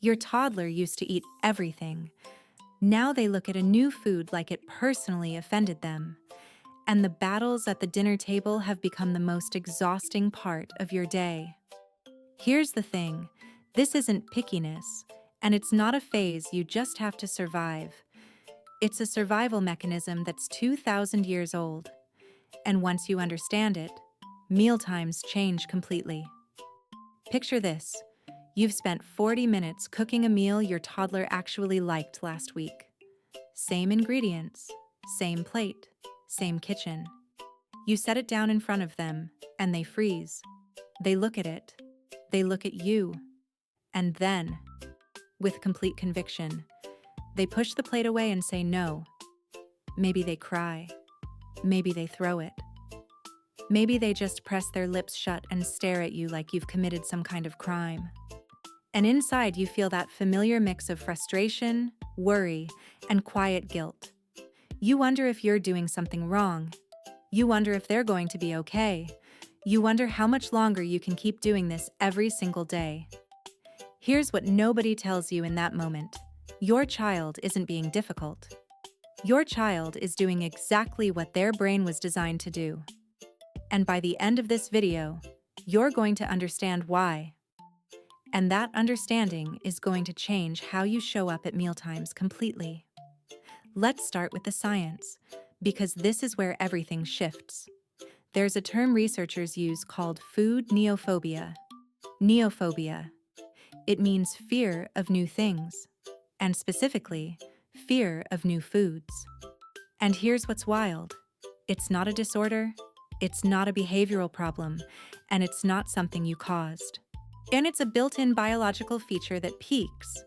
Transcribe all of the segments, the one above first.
Your toddler used to eat everything. Now they look at a new food like it personally offended them. And the battles at the dinner table have become the most exhausting part of your day. Here's the thing, this isn't pickiness, and it's not a phase you just have to survive. It's a survival mechanism that's 2,000 years old. And once you understand it, mealtimes change completely. Picture this. You've spent 40 minutes cooking a meal your toddler actually liked last week. Same ingredients, same plate, same kitchen. You set it down in front of them, and they freeze. They look at it. They look at you. And then, with complete conviction, they push the plate away and say no. Maybe they cry. Maybe they throw it. Maybe they just press their lips shut and stare at you like you've committed some kind of crime. And inside you feel that familiar mix of frustration, worry, and quiet guilt. You wonder if you're doing something wrong. You wonder if they're going to be okay. You wonder how much longer you can keep doing this every single day. Here's what nobody tells you in that moment. Your child isn't being difficult. Your child is doing exactly what their brain was designed to do. And by the end of this video, you're going to understand why. And that understanding is going to change how you show up at mealtimes completely. Let's start with the science, because this is where everything shifts. There's a term researchers use called food neophobia. Neophobia. It means fear of new things, and specifically, fear of new foods. And here's what's wild. It's not a disorder, it's not a behavioral problem, and it's not something you caused. And it's a built-in biological feature that peaks,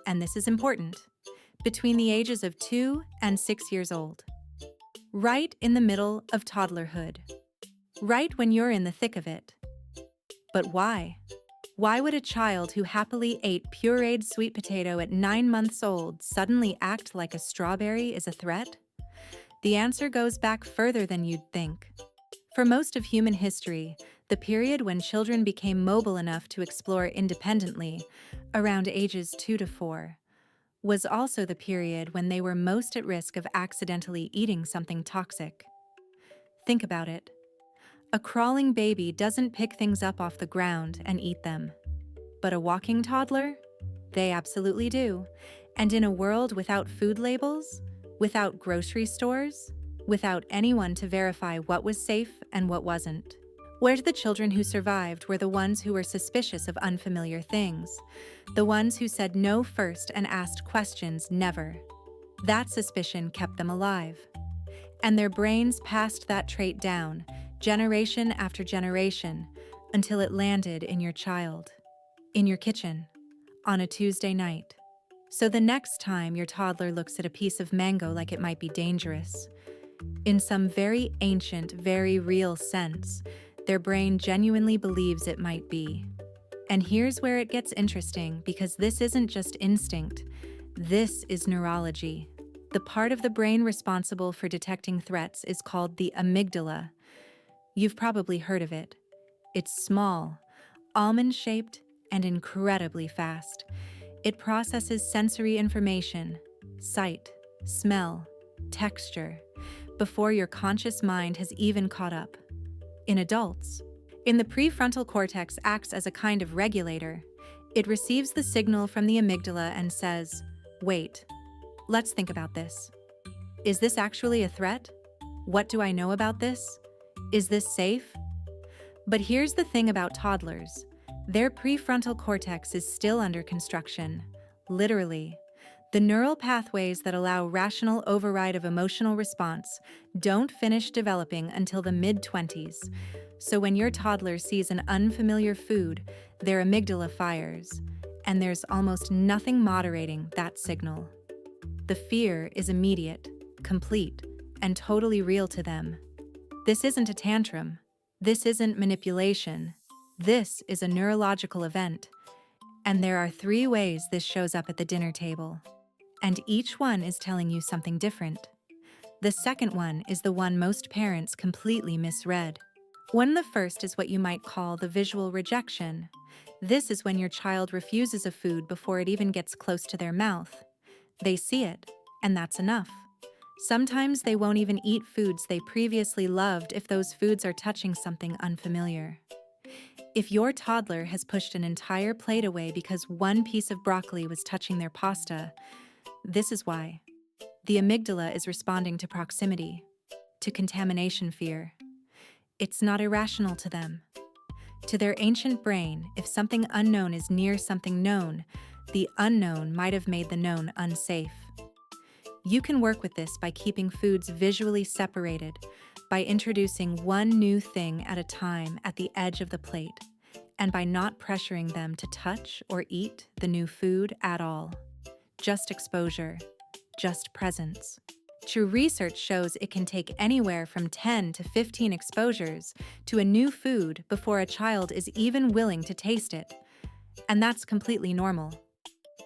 and this is important, between the ages of 2 and 6 years old. Right in the middle of toddlerhood. Right when you're in the thick of it. But why? Why would a child who happily ate pureed sweet potato at 9 months old suddenly act like a strawberry is a threat? The answer goes back further than you'd think. For most of human history, the period when children became mobile enough to explore independently, around ages 2 to 4, was also the period when they were most at risk of accidentally eating something toxic. Think about it. A crawling baby doesn't pick things up off the ground and eat them. But a walking toddler? They absolutely do. And in a world without food labels, without grocery stores, without anyone to verify what was safe and what wasn't, where the children who survived were the ones who were suspicious of unfamiliar things, the ones who said no first and asked questions never. That suspicion kept them alive. And their brains passed that trait down, generation after generation, until it landed in your child, in your kitchen, on a Tuesday night. So the next time your toddler looks at a piece of mango like it might be dangerous, in some very ancient, very real sense, their brain genuinely believes it might be. And here's where it gets interesting, because this isn't just instinct. This is neurology. The part of the brain responsible for detecting threats is called the amygdala. You've probably heard of it. It's small, almond-shaped, and incredibly fast. It processes sensory information, sight, smell, texture, before your conscious mind has even caught up. In adults, the prefrontal cortex acts as a kind of regulator. It receives the signal from the amygdala and says, wait, let's think about this. Is this actually a threat? What do I know about this? Is this safe? But here's the thing about toddlers. Their prefrontal cortex is still under construction, literally. The neural pathways that allow rational override of emotional response don't finish developing until the mid-20s. So when your toddler sees an unfamiliar food, their amygdala fires, and there's almost nothing moderating that signal. The fear is immediate, complete, and totally real to them. This isn't a tantrum. This isn't manipulation. This is a neurological event. And there are 3 ways this shows up at the dinner table. And each one is telling you something different. The second one is the one most parents completely misread. The first is what you might call the visual rejection. This is when your child refuses a food before it even gets close to their mouth. They see it, and that's enough. Sometimes they won't even eat foods they previously loved if those foods are touching something unfamiliar. If your toddler has pushed an entire plate away because one piece of broccoli was touching their pasta, this is why. The amygdala is responding to proximity, to contamination fear. It's not irrational to them. To their ancient brain, if something unknown is near something known, the unknown might have made the known unsafe. You can work with this by keeping foods visually separated, by introducing one new thing at a time at the edge of the plate, and by not pressuring them to touch or eat the new food at all. Just exposure, just presence. True research shows it can take anywhere from 10 to 15 exposures to a new food before a child is even willing to taste it. And that's completely normal.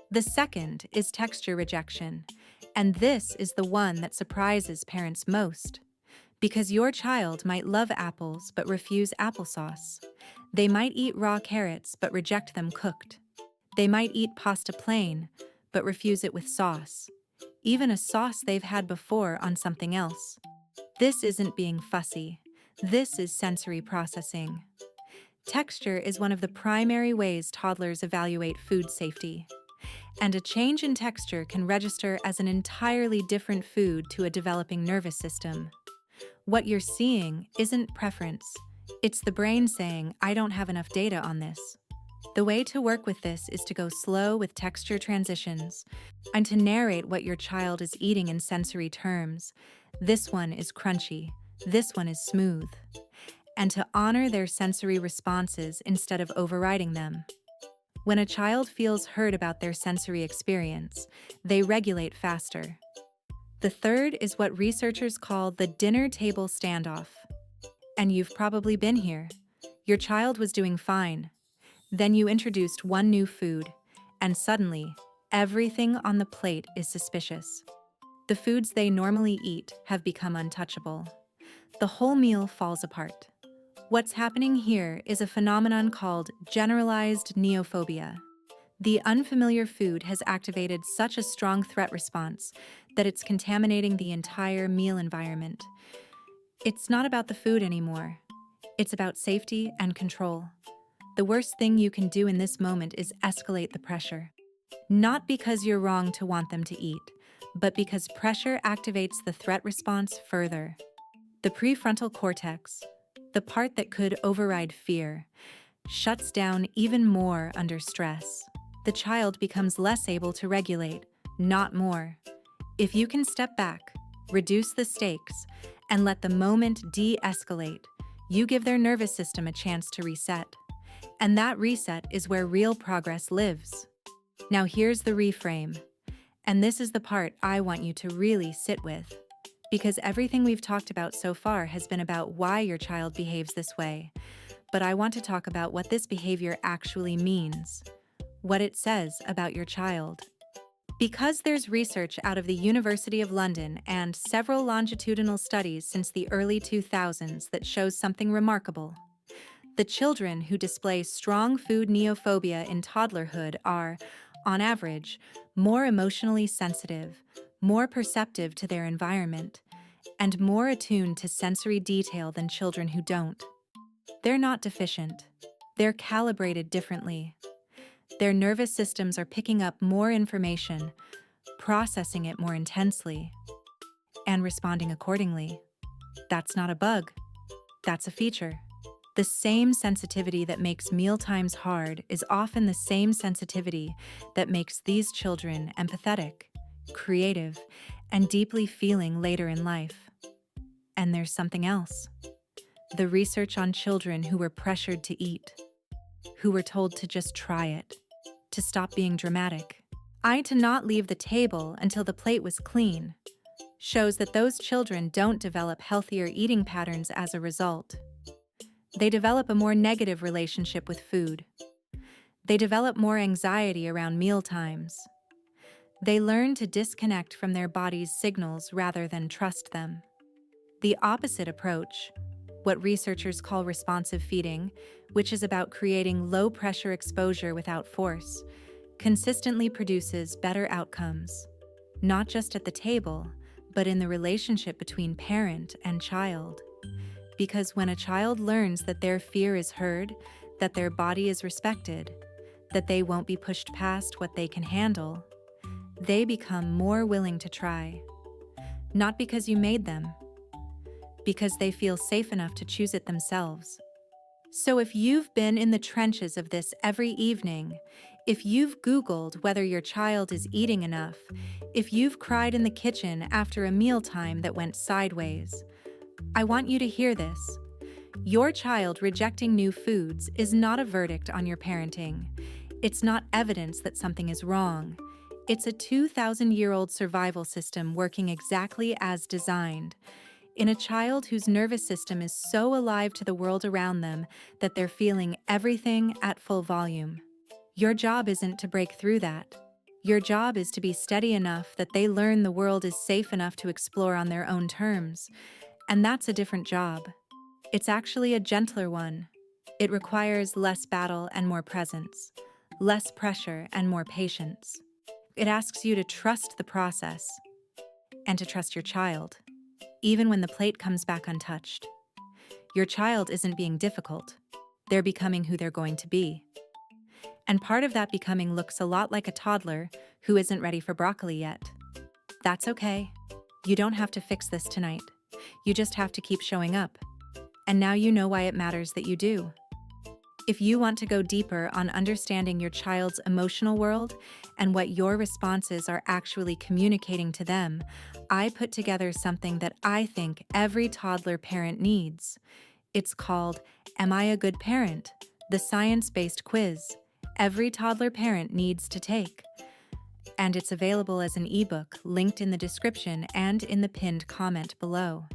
The second is texture rejection, and this is the one that surprises parents most. Because your child might love apples but refuse applesauce. They might eat raw carrots but reject them cooked. They might eat pasta plain but refuse it with sauce. Even a sauce they've had before on something else. This isn't being fussy. This is sensory processing. Texture is one of the primary ways toddlers evaluate food safety. And a change in texture can register as an entirely different food to a developing nervous system. What you're seeing isn't preference. It's the brain saying, I don't have enough data on this. The way to work with this is to go slow with texture transitions and to narrate what your child is eating in sensory terms. This one is crunchy. This one is smooth. And to honor their sensory responses instead of overriding them. When a child feels heard about their sensory experience, they regulate faster. The third is what researchers call the dinner table standoff. And you've probably been here. Your child was doing fine. Then you introduced one new food, and suddenly, everything on the plate is suspicious. The foods they normally eat have become untouchable. The whole meal falls apart. What's happening here is a phenomenon called generalized neophobia. The unfamiliar food has activated such a strong threat response that it's contaminating the entire meal environment. It's not about the food anymore. It's about safety and control. The worst thing you can do in this moment is escalate the pressure. Not because you're wrong to want them to eat, but because pressure activates the threat response further. The prefrontal cortex, the part that could override fear, shuts down even more under stress. The child becomes less able to regulate, not more. If you can step back, reduce the stakes, and let the moment de-escalate, you give their nervous system a chance to reset. And that reset is where real progress lives. Now here's the reframe. And this is the part I want you to really sit with. Because everything we've talked about so far has been about why your child behaves this way. But I want to talk about what this behavior actually means. What it says about your child. Because there's research out of the University of London and several longitudinal studies since the early 2000s that shows something remarkable. The children who display strong food neophobia in toddlerhood are, on average, more emotionally sensitive, more perceptive to their environment, and more attuned to sensory detail than children who don't. They're not deficient. They're calibrated differently. Their nervous systems are picking up more information, processing it more intensely, and responding accordingly. That's not a bug. That's a feature. The same sensitivity that makes mealtimes hard is often the same sensitivity that makes these children empathetic, creative, and deeply feeling later in life. And there's something else. The research on children who were pressured to eat, who were told to just try it, to stop being dramatic, to not leave the table until the plate was clean, shows that those children don't develop healthier eating patterns as a result. They develop a more negative relationship with food. They develop more anxiety around meal times. They learn to disconnect from their body's signals rather than trust them. The opposite approach, what researchers call responsive feeding, which is about creating low-pressure exposure without force, consistently produces better outcomes, not just at the table, but in the relationship between parent and child. Because when a child learns that their fear is heard, that their body is respected, that they won't be pushed past what they can handle, they become more willing to try. Not because you made them, because they feel safe enough to choose it themselves. So if you've been in the trenches of this every evening, if you've Googled whether your child is eating enough, if you've cried in the kitchen after a mealtime that went sideways, I want you to hear this. Your child rejecting new foods is not a verdict on your parenting. It's not evidence that something is wrong. It's a 2,000-year-old survival system working exactly as designed. In a child whose nervous system is so alive to the world around them that they're feeling everything at full volume. Your job isn't to break through that. Your job is to be steady enough that they learn the world is safe enough to explore on their own terms. And that's a different job. It's actually a gentler one. It requires less battle and more presence, less pressure and more patience. It asks you to trust the process and to trust your child, even when the plate comes back untouched. Your child isn't being difficult. They're becoming who they're going to be. And part of that becoming looks a lot like a toddler who isn't ready for broccoli yet. That's okay. You don't have to fix this tonight. You just have to keep showing up. And now you know why it matters that you do. If you want to go deeper on understanding your child's emotional world and what your responses are actually communicating to them, I put together something that I think every toddler parent needs. It's called Am I a Good Parent? The science-based quiz every toddler parent needs to take. And it's available as an ebook linked in the description and in the pinned comment below.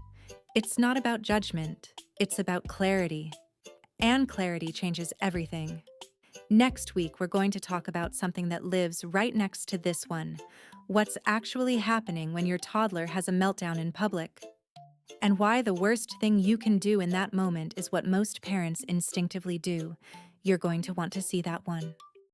It's not about judgment, it's about clarity. And clarity changes everything. Next week, we're going to talk about something that lives right next to this one. What's actually happening when your toddler has a meltdown in public. And why the worst thing you can do in that moment is what most parents instinctively do. You're going to want to see that one.